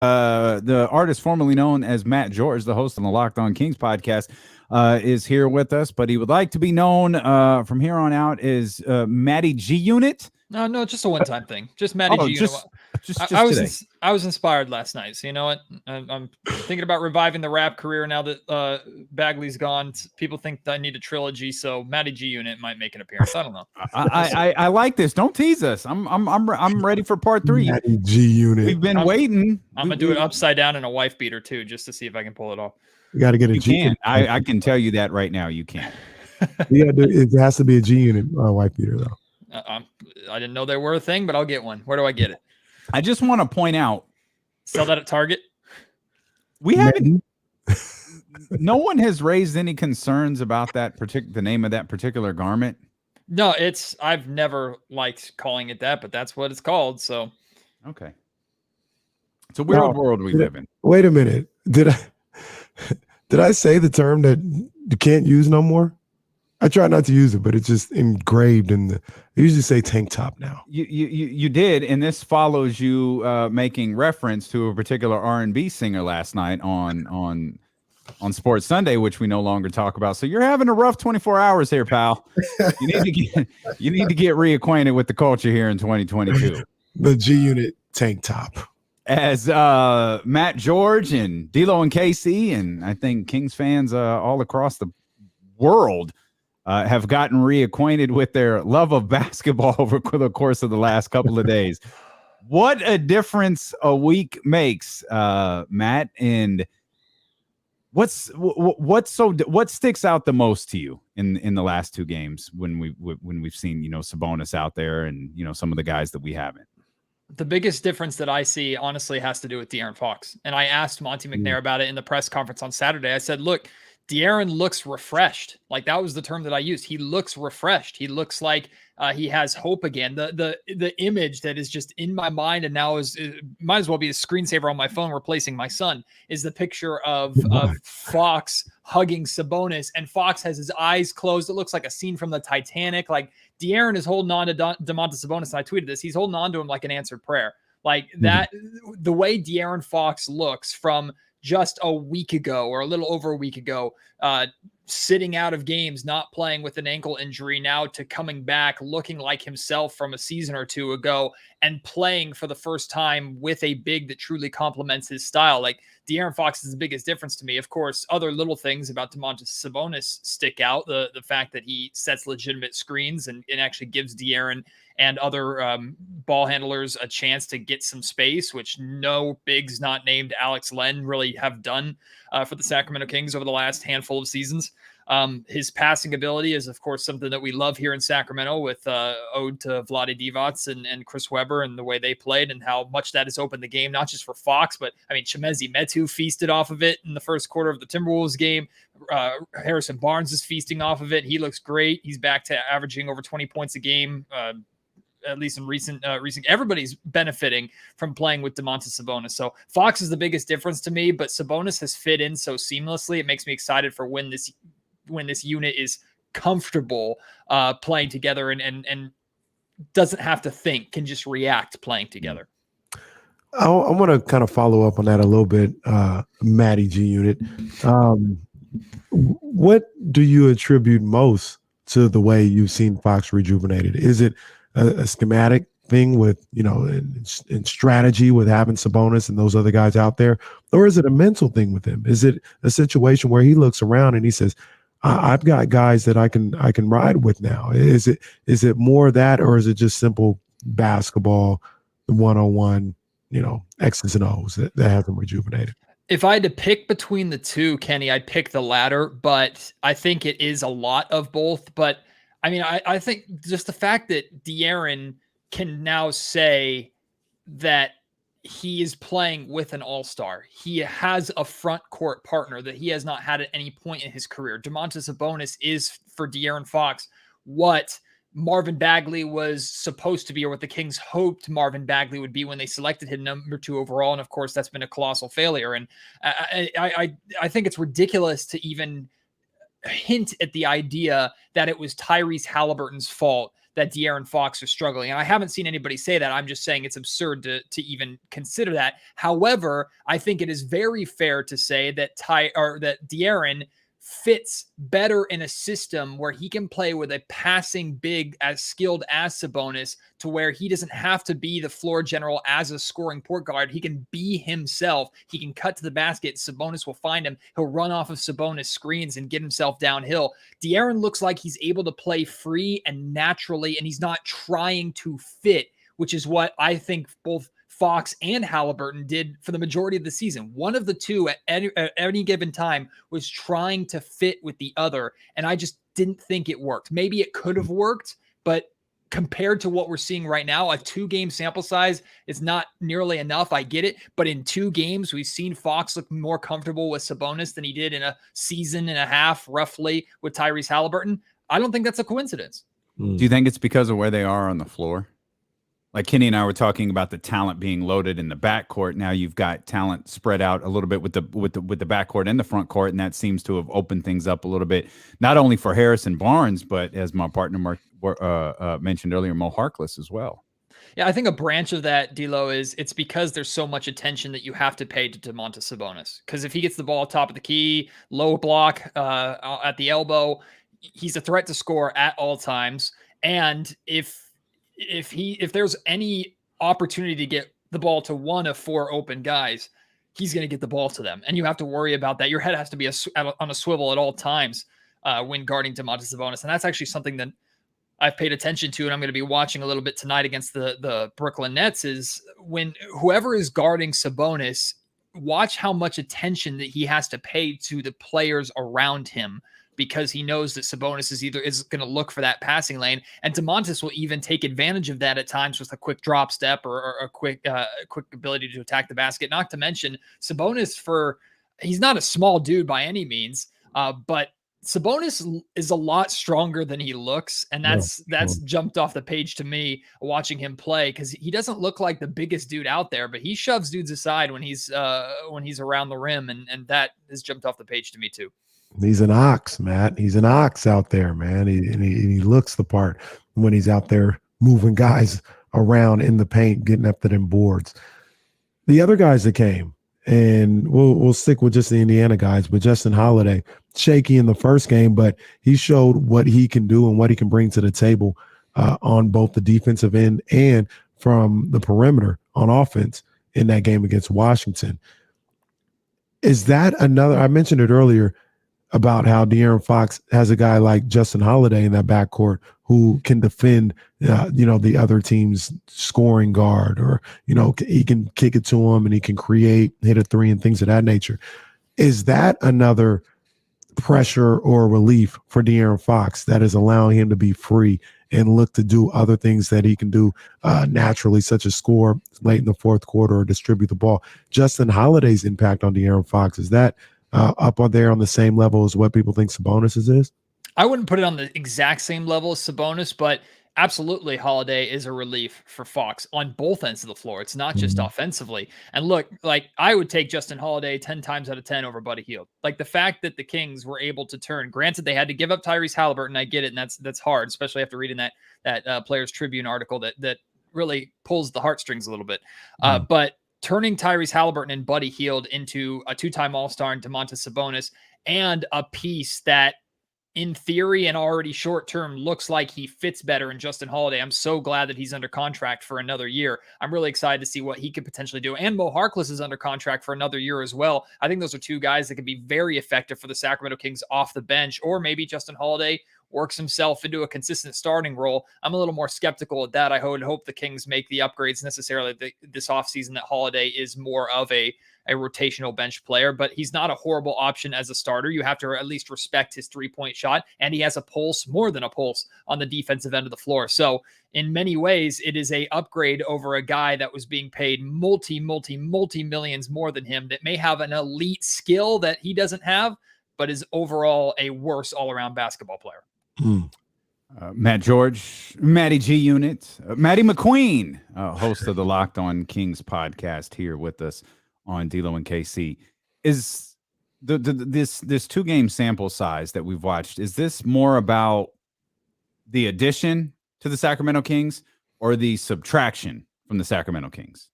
The artist formerly known as Matt George, the host on the Locked On Kings podcast, is here with us, but he would like to be known from here on out as Matty G Unit. No, just a one-time thing. Just Matty Oh, G. just today. I was inspired last night. So you know what? I'm thinking about reviving the rap career now that Bagley's gone. People think that I need a trilogy, so Matty G Unit might make an appearance. I don't know. I like this. Don't tease us. I'm ready for part 3. Matty G Unit. We've been waiting. I'm gonna do it upside down in a wife beater too, just to see if I can pull it off. You got to get a You G. can. I can tell you that right now. You can. Yeah, it has to be a G Unit white beater though. I didn't know they were a thing, but I'll get one. Where do I get it? I just want to point out. Sell that at Target? We haven't. No one has raised any concerns about the name of that particular garment. No, I've never liked calling it that, but that's what it's called. So, okay. It's a weird world we live in. Wait a minute. Did I say the term that you can't use no more? I try not to use it, but it's just engraved in I usually say tank top now. You did, and this follows you making reference to a particular R&B singer last night on Sports Sunday, which we no longer talk about. So you're having a rough 24 hours here, pal. You need to get reacquainted with the culture here in 2022. The G Unit tank top. As Matt George and D'Lo and KC, and I think Kings fans all across the world have gotten reacquainted with their love of basketball over the course of the last couple of days. What a difference a week makes, Matt. And what sticks out the most to you in the last 2 games when we've seen Sabonis out there and some of the guys that we haven't? The biggest difference that I see, honestly, has to do with De'Aaron Fox. And I asked Monty McNair about it in the press conference on Saturday. I said, look, De'Aaron looks refreshed. Like, that was the term that I used. He looks refreshed. He looks like he has hope again. The image that is just in my mind and now might as well be a screensaver on my phone replacing my son is the picture of Fox hugging Sabonis, and Fox has his eyes closed. It looks like a scene from the Titanic. Like, De'Aaron is holding on to Domantas Sabonis, and I tweeted this. He's holding on to him like an answered prayer. Like that, the way De'Aaron Fox looks from just a week ago or a little over a week ago, sitting out of games, not playing with an ankle injury, now to coming back, looking like himself from a season or 2 ago and playing for the first time with a big that truly complements his style. Like, De'Aaron Fox is the biggest difference to me. Of course, other little things about Domantas Sabonis stick out. The fact that he sets legitimate screens and actually gives De'Aaron and other ball handlers a chance to get some space, which no bigs not named Alex Len really have done for the Sacramento Kings over the last handful of seasons. His passing ability is, of course, something that we love here in Sacramento, with ode to Vlade Divac and Chris Webber and the way they played and how much that has opened the game, not just for Fox, but I mean, Chimezie Metu feasted off of it in the first quarter of the Timberwolves game. Harrison Barnes is feasting off of it. He looks great. He's back to averaging over 20 points a game. At least in recent, everybody's benefiting from playing with Domantas Sabonis. So Fox is the biggest difference to me, but Sabonis has fit in so seamlessly. It makes me excited for when this unit is comfortable playing together and doesn't have to think, can just react playing together. I want to kind of follow up on that a little bit, Matty G Unit. What do you attribute most to the way you've seen Fox rejuvenated? Is it a schematic thing with, in strategy with having Sabonis and those other guys out there? Or is it a mental thing with him? Is it a situation where he looks around and he says, I've got guys that I can ride with now? Is it more of that, or is it just simple basketball, 101, X's and O's that has him rejuvenated? If I had to pick between the two, Kenny, I'd pick the latter, but I think it is a lot of both. But I mean, I think just the fact that De'Aaron can now say that he is playing with an all-star. He has a front court partner that he has not had at any point in his career. Domantas Sabonis is, for De'Aaron Fox, what Marvin Bagley was supposed to be, or what the Kings hoped Marvin Bagley would be when they selected him number 2 overall. And of course, that's been a colossal failure. And I think it's ridiculous to even hint at the idea that it was Tyrese Halliburton's fault that De'Aaron Fox is struggling. And I haven't seen anybody say that. I'm just saying it's absurd to even consider that. However, I think it is very fair to say that that De'Aaron fits better in a system where he can play with a passing big as skilled as Sabonis, to where he doesn't have to be the floor general as a scoring point guard. He can be himself. He can cut to the basket. Sabonis will find him. He'll run off of Sabonis screens and get himself downhill. De'Aaron looks like he's able to play free and naturally, and he's not trying to fit, which is what I think both Fox and Halliburton did for the majority of the season. One of the two at any given time was trying to fit with the other, and I just didn't think it worked. Maybe it could have worked, but compared to what we're seeing right now, a 2-game sample size is not nearly enough. I get it, but in 2 games, we've seen Fox look more comfortable with Sabonis than he did in a season and a half, roughly, with Tyrese Halliburton. I don't think that's a coincidence. Do you think it's because of where they are on the floor? Like Kenny and I were talking about the talent being loaded in the backcourt. Now you've got talent spread out a little bit with the backcourt and the front court, and that seems to have opened things up a little bit, not only for Harrison Barnes, but as my partner Mark mentioned earlier, Mo Harkless as well. Yeah, I think a branch of that, D'Lo, is it's because there's so much attention that you have to pay to Domantas Sabonis. Because if he gets the ball top of the key, low block at the elbow, he's a threat to score at all times. And if there's any opportunity to get the ball to one of 4 open guys, he's going to get the ball to them. And you have to worry about that. Your head has to be on a swivel at all times when guarding Domantas Sabonis. And that's actually something that I've paid attention to, and I'm going to be watching a little bit tonight against the Brooklyn Nets, is when whoever is guarding Sabonis, watch how much attention that he has to pay to the players around him, because he knows that Sabonis is going to look for that passing lane, and Domantas will even take advantage of that at times with a quick drop step or a quick ability to attack the basket. Not to mention Sabonis, he's not a small dude by any means, but Sabonis is a lot stronger than he looks, and that's jumped off the page to me watching him play, because he doesn't look like the biggest dude out there, but he shoves dudes aside when he's around the rim, and that has jumped off the page to me too. He's an ox, Matt. He's an ox out there, man. He looks the part when he's out there moving guys around in the paint, getting up to them boards. The other guys that came, and we'll stick with just the Indiana guys, but Justin Holiday, shaky in the first game, but he showed what he can do and what he can bring to the table on both the defensive end and from the perimeter on offense in that game against Washington. Is that another? I mentioned it earlier about how De'Aaron Fox has a guy like Justin Holiday in that backcourt who can defend, the other team's scoring guard, or, he can kick it to him and he can create, hit a 3 and things of that nature. Is that another pressure or relief for De'Aaron Fox that is allowing him to be free and look to do other things that he can do naturally, such as score late in the fourth quarter or distribute the ball? Justin Holiday's impact on De'Aaron Fox, is that up on there on the same level as what people think Sabonis is? I wouldn't put it on the exact same level as Sabonis, but absolutely Holiday is a relief for Fox on both ends of the floor. It's not just offensively. And look, like, I would take Justin Holiday 10 times out of 10 over Buddy Hield. Like, the fact that the Kings were able to turn, granted they had to give up Tyrese Halliburton, I get it, and that's hard, especially after reading that Players Tribune article that really pulls the heartstrings a little bit. But turning Tyrese Halliburton and Buddy Hield into a 2-time All-Star and Domantas Sabonis, and a piece that in theory and already short-term looks like he fits better in Justin Holiday. I'm so glad that he's under contract for another year. I'm really excited to see what he could potentially do. And Mo Harkless is under contract for another year as well. I think those are 2 guys that could be very effective for the Sacramento Kings off the bench, or maybe Justin Holiday works himself into a consistent starting role. I'm a little more skeptical at that. I would hope the Kings make the upgrades necessarily this offseason, that Holiday is more of a rotational bench player, but he's not a horrible option as a starter. You have to at least respect his 3-point shot, and he has a pulse, more than a pulse, on the defensive end of the floor. So in many ways, it is a upgrade over a guy that was being paid multi millions more than him, that may have an elite skill that he doesn't have, but is overall a worse all-around basketball player. Matt George, Matty G Unit, Matty McQueen, host of the Locked On Kings podcast, here with us on D'Lo and KC. Is this 2-game sample size that we've watched, is this more about the addition to the Sacramento Kings or the subtraction from the Sacramento Kings?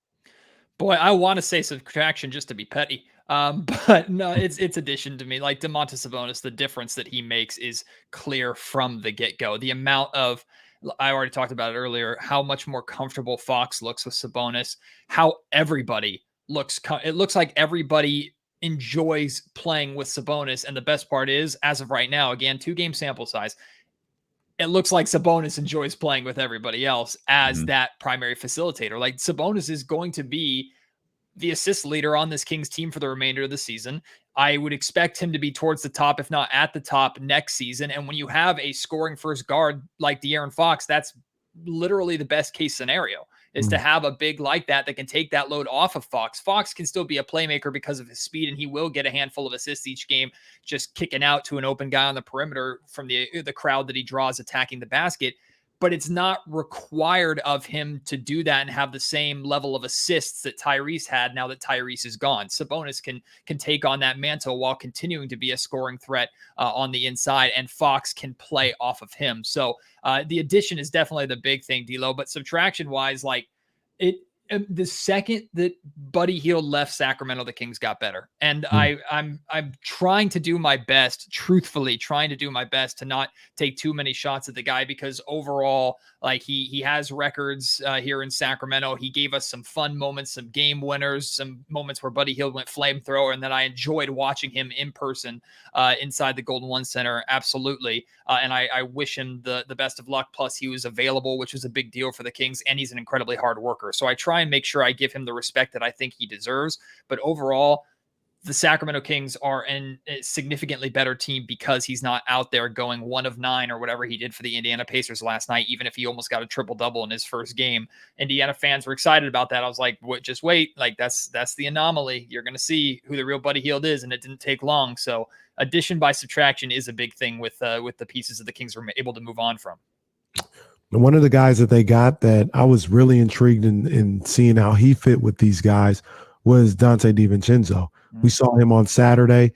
Boy, I want to say subtraction just to be petty. But no, it's addition to me. Like Domantas Sabonis, the difference that he makes is clear from the get-go. The amount of, I already talked about it earlier, how much more comfortable Fox looks with Sabonis, how everybody looks. It looks like everybody enjoys playing with Sabonis. And the best part is, as of right now, again, 2-game sample size, it looks like Sabonis enjoys playing with everybody else as that primary facilitator. Like Sabonis is going to be the assist leader on this Kings team for the remainder of the season. I would expect him to be towards the top, if not at the top next season. And when you have a scoring first guard like De'Aaron Fox, that's literally the best case scenario, is to have a big like that can take that load off of Fox. Fox can still be a playmaker because of his speed, and he will get a handful of assists each game, just kicking out to an open guy on the perimeter from the crowd that he draws attacking the basket. But it's not required of him to do that and have the same level of assists that Tyrese had now that Tyrese is gone. Sabonis can take on that mantle while continuing to be a scoring threat on the inside, and Fox can play off of him. So the addition is definitely the big thing, D'Lo. But subtraction-wise, like the second that Buddy Hield left Sacramento, the Kings got better. And I'm trying to do my best, truthfully trying to do my best to not take too many shots at the guy, because overall, like he has records here in Sacramento. He gave us some fun moments, some game winners, some moments where Buddy Hield went flamethrower, and then I enjoyed watching him in person inside the Golden One Center. Absolutely. And I wish him the best of luck. Plus he was available, which was a big deal for the Kings, and he's an incredibly hard worker. So I try and make sure I give him the respect that I think he deserves. But overall, the Sacramento Kings are a significantly better team because he's not out there going 1 of 9 or whatever he did for the Indiana Pacers last night, even if he almost got a triple-double in his first game. Indiana fans were excited about that. I was like, just wait. Like that's the anomaly. You're going to see who the real Buddy Hield is, and it didn't take long. So addition by subtraction is a big thing with the pieces that the Kings were able to move on from. One of the guys that they got that I was really intrigued in seeing how he fit with these guys was Dante DiVincenzo. We saw him on Saturday.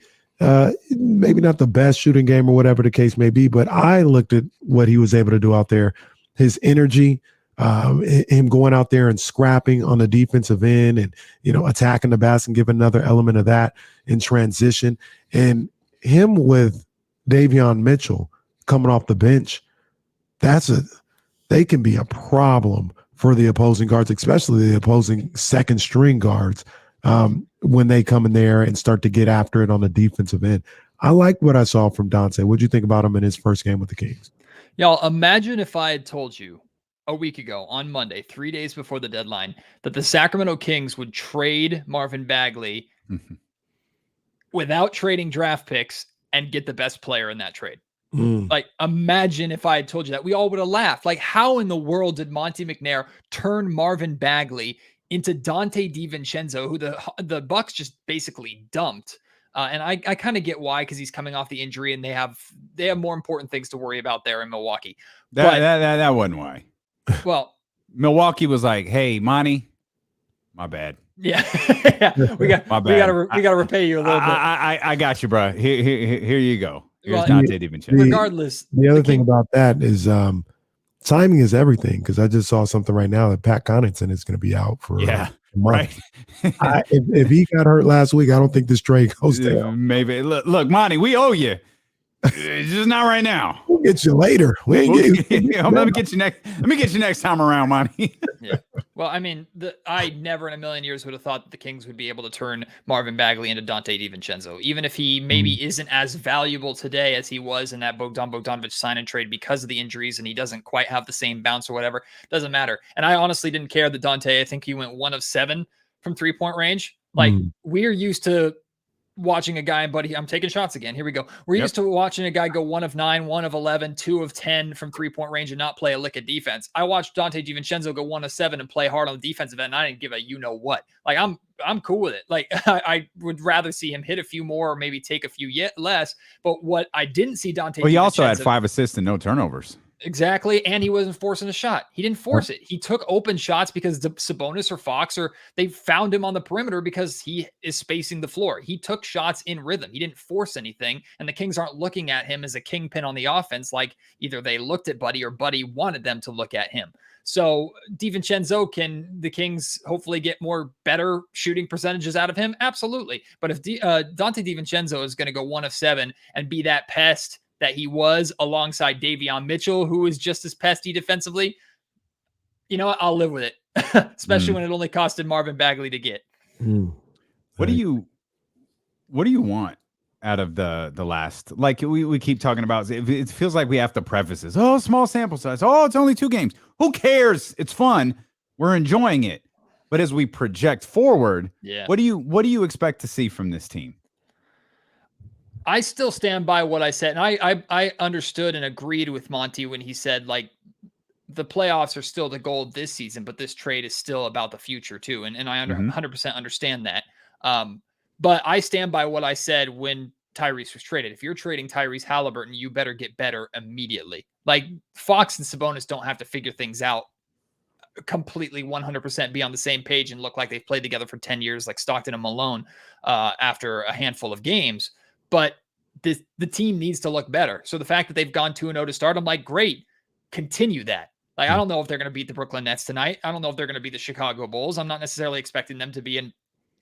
Maybe not the best shooting game or whatever the case may be, but I looked at what he was able to do out there. His energy, him going out there and scrapping on the defensive end and, attacking the basket and give another element of that in transition. And him with Davion Mitchell coming off the bench, they can be a problem for the opposing guards, especially the opposing second string guards. When they come in there and start to get after it on the defensive end. I like what I saw from Dante. What'd you think about him in his first game with the Kings? Y'all, imagine if I had told you a week ago on Monday, 3 days before the deadline, that the Sacramento Kings would trade Marvin Bagley without trading draft picks and get the best player in that trade. Like, imagine if I had told you that. We all would have laughed. Like, how in the world did Monty McNair turn Marvin Bagley into Dante DiVincenzo, who the Bucks just basically dumped? And I kind of get why, because he's coming off the injury and they have more important things to worry about there in Milwaukee. That wasn't why. Well, Milwaukee was like, "Hey, Monty, my bad. Yeah, we got to repay you a little bit. I got you, bro. Here you go. Here's Dante DiVincenzo." Regardless, the other thing about that is timing is everything, because I just saw something right now that Pat Connaughton is going to be out for a month. Right. If he got hurt last week, I don't think this trade goes down. Maybe. Look, Monty, we owe you. It's just not right now. We'll get you later. Let me get you next time around, Monty. Yeah. Well, I mean, I never in a million years would have thought that the Kings would be able to turn Marvin Bagley into Dante DiVincenzo, even if he maybe isn't as valuable today as he was in that Bogdanovic sign and trade because of the injuries, and he doesn't quite have the same bounce or whatever. Doesn't matter. And I honestly didn't care that Dante, I think he went 1 of 7 from 3-point range. Like, we're used to watching a guy, buddy, I'm taking shots again. Here we go. We're used to watching a guy go 1 of 9, 1 of 11, 2 of 10 from 3-point range and not play a lick of defense. I watched Dante DiVincenzo go 1 of 7 and play hard on the defensive end, and I didn't give a what. Like, I'm cool with it. Like, I would rather see him hit a few more or maybe take a few yet less. But what I didn't see Dante DiVincenzo. Well, he also had 5 assists and no turnovers. Exactly. And he wasn't forcing a shot. He didn't force it. He took open shots because Sabonis or Fox, or they found him on the perimeter because he is spacing the floor. He took shots in rhythm. He didn't force anything. And the Kings aren't looking at him as a kingpin on the offense like either they looked at Buddy or Buddy wanted them to look at him. So DiVincenzo, can the Kings hopefully get better shooting percentages out of him? Absolutely. But if Dante DiVincenzo is going to go 1 of 7 and be that pest that he was alongside Davion Mitchell, who is just as pesty defensively, you know what? I'll live with it, especially when it only costed Marvin Bagley to get. What do you want out of the last? Like we keep talking about, it feels like we have to preface this. Oh, small sample size. Oh, it's only 2 games. Who cares? It's fun. We're enjoying it. But as we project forward, what do you expect to see from this team? I still stand by what I said. And I understood and agreed with Monty when he said, like, the playoffs are still the goal this season, but this trade is still about the future too. And I 100% understand that. But I stand by what I said when Tyrese was traded. If you're trading Tyrese Halliburton, you better get better immediately. Like, Fox and Sabonis don't have to figure things out completely 100% be on the same page and look like they've played together for 10 years like Stockton and Malone after a handful of games. But the team needs to look better. So the fact that they've gone 2-0 to start, I'm like, great, continue that. Like, I don't know if they're going to beat the Brooklyn Nets tonight. I don't know if they're going to beat the Chicago Bulls. I'm not necessarily expecting them to be in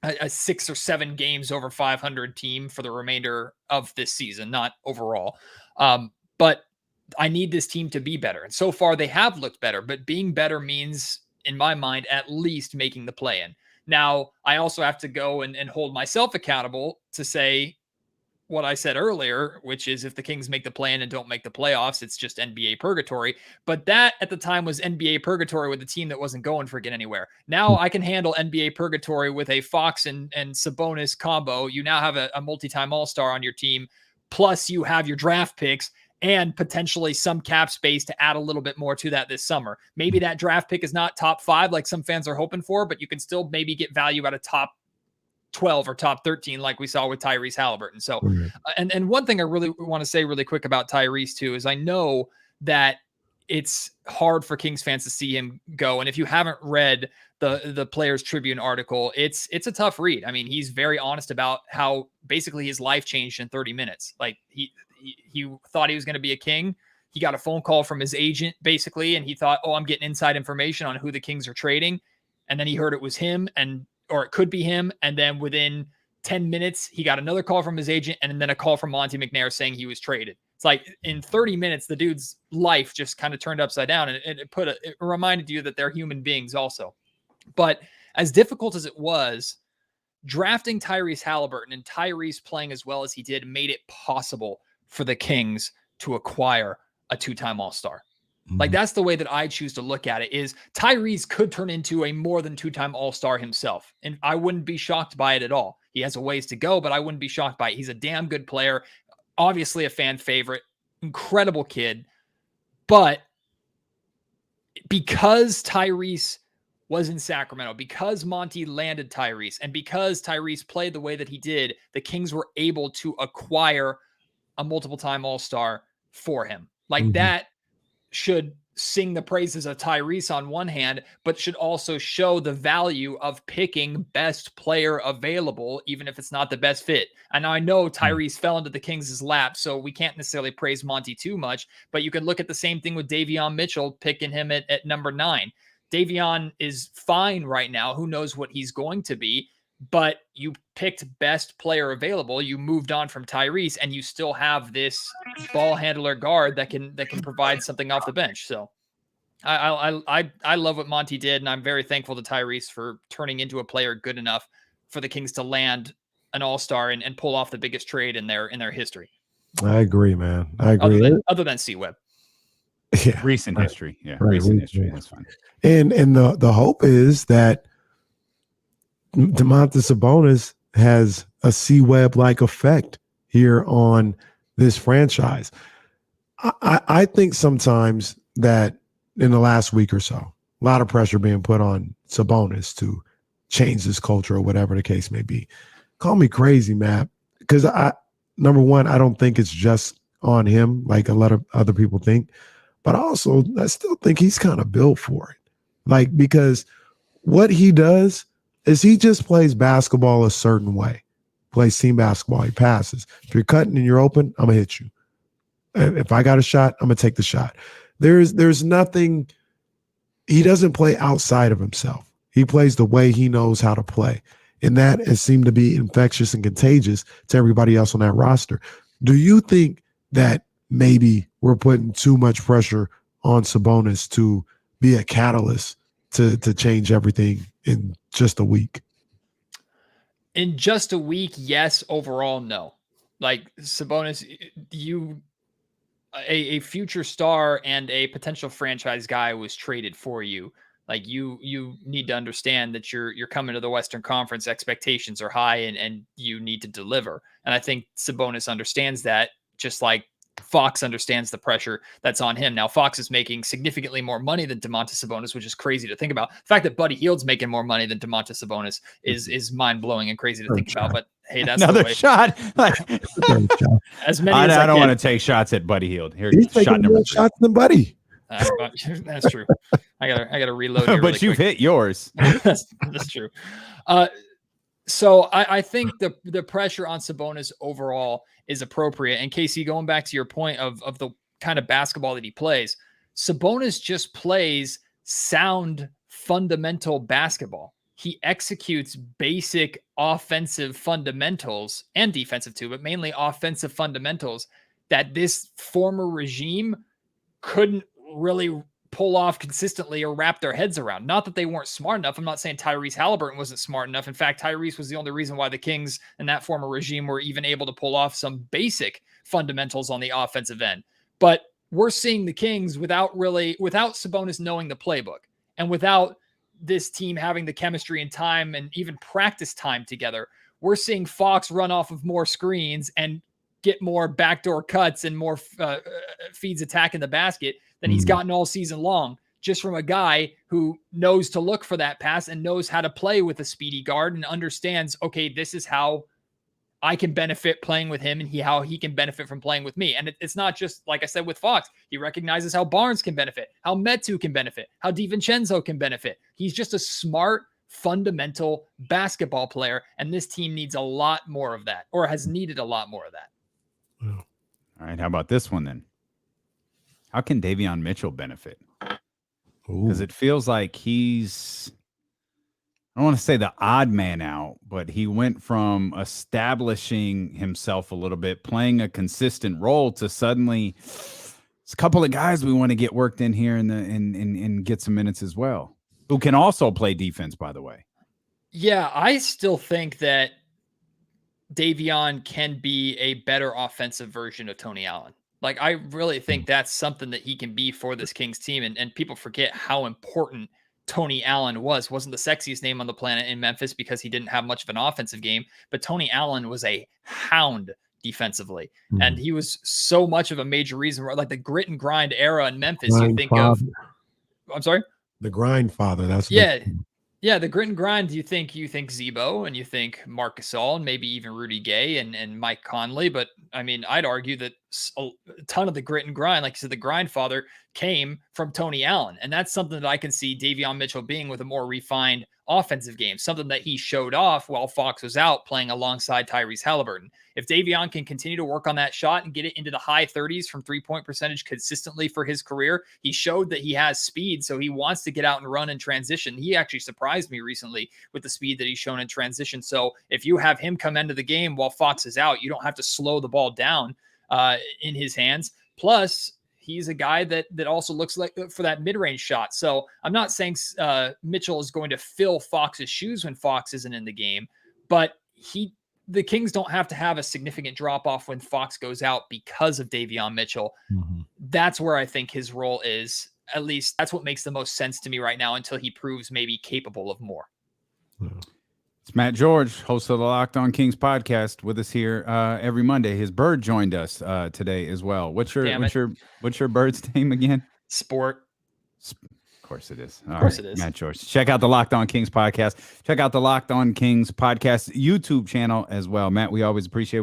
a 6 or 7 games over 500 team for the remainder of this season, not overall. But I need this team to be better. And so far they have looked better, but being better means, in my mind, at least making the play-in. Now, I also have to go and hold myself accountable to say what I said earlier, which is if the Kings make the play-in and don't make the playoffs, it's just NBA purgatory. But that at the time was NBA purgatory with a team that wasn't going for get anywhere. Now I can handle NBA purgatory with a Fox and Sabonis combo. You now have a multi-time all-star on your team, plus you have your draft picks and potentially some cap space to add a little bit more to that this summer. Maybe that draft pick is not top 5 like some fans are hoping for, but you can still maybe get value at a top 12 or top 13 like we saw with Tyrese Halliburton. So, and one thing I really want to say really quick about Tyrese too is I know that it's hard for Kings fans to see him go. And if you haven't read the Players Tribune article, it's a tough read. I mean, he's very honest about how basically his life changed in 30 minutes. Like he thought he was going to be a King. He got a phone call from his agent basically, and he thought, oh, I'm getting inside information on who the Kings are trading. And then he heard it was him or it could be him. And then within 10 minutes, he got another call from his agent and then a call from Monte McNair saying he was traded. It's like in 30 minutes, the dude's life just kind of turned upside down, and it reminded you that they're human beings also. But as difficult as it was, drafting Tyrese Halliburton and Tyrese playing as well as he did made it possible for the Kings to acquire a 2-time All-Star. Like, that's the way that I choose to look at it, is Tyrese could turn into a more than 2-time All-Star himself. And I wouldn't be shocked by it at all. He has a ways to go, but I wouldn't be shocked by it. He's a damn good player. Obviously a fan favorite, incredible kid. But because Tyrese was in Sacramento, because Monty landed Tyrese, and because Tyrese played the way that he did, the Kings were able to acquire a multiple-time All-Star for him. Like, that should sing the praises of Tyrese on one hand, but should also show the value of picking best player available, even if it's not the best fit. And I know Tyrese fell into the Kings' lap, so we can't necessarily praise Monty too much, but you can look at the same thing with Davion Mitchell, picking him at number 9. Davion is fine right now. Who knows what he's going to be, but you picked best player available. You moved on from Tyrese, and you still have this ball handler guard that can provide something off the bench. So I love what Monty did, and I'm very thankful to Tyrese for turning into a player good enough for the Kings to land an all-star and pull off the biggest trade in their history. I agree, man. I agree. Other than C-Web. Yeah, recent history. Yeah, right, recent history. That's fine. And the hope is that Domantas Sabonis has a C-Web-like effect here on this franchise. I think sometimes that in the last week or so, a lot of pressure being put on Sabonis to change this culture or whatever the case may be. Call me crazy, Matt, because number one, I don't think it's just on him like a lot of other people think. but also I still think he's kind of built for it. Like, because what he does is he just plays basketball a certain way. Plays team basketball. He passes. If you're cutting and you're open, I'm gonna hit you. If I got a shot, I'm gonna take the shot. There's nothing. He doesn't play outside of himself. He plays the way he knows how to play, and that has seemed to be infectious and contagious to everybody else on that roster. Do you think that maybe we're putting too much pressure on Sabonis to be a catalyst to change everything in just a week? In just a week, yes. Overall, no. Like Sabonis, a future star and a potential franchise guy was traded for you. Like you need to understand that you're coming to the Western Conference. Expectations are high, and you need to deliver. And I think Sabonis understands that, just like Fox understands the pressure that's on him. Now, Fox is making significantly more money than Domantas Sabonis, which is crazy to think about. The fact that Buddy Hield's making more money than Domantas Sabonis is mind-blowing and crazy to think about. But hey, that's another the way. shot. Like, as many as I don't want to take shots at Buddy Hield. Here, He's shot taking number more 3. shots than Buddy. That's true. I gotta reload here But really you've quick. hit yours. that's true. So I think the pressure on Sabonis overall is appropriate. And Casey, going back to your point of the kind of basketball that he plays, Sabonis just plays sound, fundamental basketball. He executes basic offensive fundamentals and defensive too, but mainly offensive fundamentals that this former regime couldn't really pull off consistently or wrap their heads around. Not that they weren't smart enough. I'm not saying Tyrese Halliburton wasn't smart enough. In fact, Tyrese was the only reason why the Kings and that former regime were even able to pull off some basic fundamentals on the offensive end. But we're seeing the Kings without Sabonis knowing the playbook and without this team having the chemistry and time and even practice time together. We're seeing Fox run off of more screens and get more backdoor cuts and more feeds attacking the basket than he's gotten all season long, just from a guy who knows to look for that pass and knows how to play with a speedy guard and understands, okay, this is how I can benefit playing with him and how he can benefit from playing with me. And it's not just, like I said, with Fox. He recognizes how Barnes can benefit, how Metu can benefit, how DiVincenzo can benefit. He's just a smart, fundamental basketball player, and this team needs a lot more of that, or has needed a lot more of that. All right, how about this one then? How can Davion Mitchell benefit? Because it feels like he's, I don't want to say the odd man out, but he went from establishing himself a little bit, playing a consistent role, to suddenly it's a couple of guys we want to get worked in here and get some minutes as well, who can also play defense, by the way. Yeah, I still think that Davion can be a better offensive version of Tony Allen. Like, I really think that's something that he can be for this Kings team. And people forget how important Tony Allen wasn't the sexiest name on the planet in Memphis because he didn't have much of an offensive game, but Tony Allen was a hound defensively. And he was so much of a major reason, like the grit and grind era in Memphis. You think of, I'm sorry? The grind father. That's Yeah, the grit and grind. You think Zebo and you think Marc Gasol and maybe even Rudy Gay and Mike Conley. But I mean, I'd argue that a ton of the grit and grind, like you said, the grind father came from Tony Allen. And that's something that I can see Davion Mitchell being with a more refined offensive game, something that he showed off while Fox was out playing alongside Tyrese Halliburton. If Davion can continue to work on that shot and get it into the high 30s from 3-point percentage consistently for his career, he showed that he has speed, so he wants to get out and run in transition. He actually surprised me recently with the speed that he's shown in transition. So if you have him come into the game while Fox is out, you don't have to slow the ball down in his hands. Plus, he's a guy that also looks like for that mid-range shot. So I'm not saying Mitchell is going to fill Fox's shoes when Fox isn't in the game, but the Kings don't have to have a significant drop-off when Fox goes out because of Davion Mitchell. That's where I think his role is. At least that's what makes the most sense to me right now until he proves maybe capable of more. It's Matt George, host of the Locked On Kings podcast, with us here every Monday. His bird joined us today as well. What's your bird's name again? Sport. Of course it is. Of course it is. Matt George. Check out the Locked On Kings podcast. Check out the Locked On Kings podcast YouTube channel as well. Matt, we always appreciate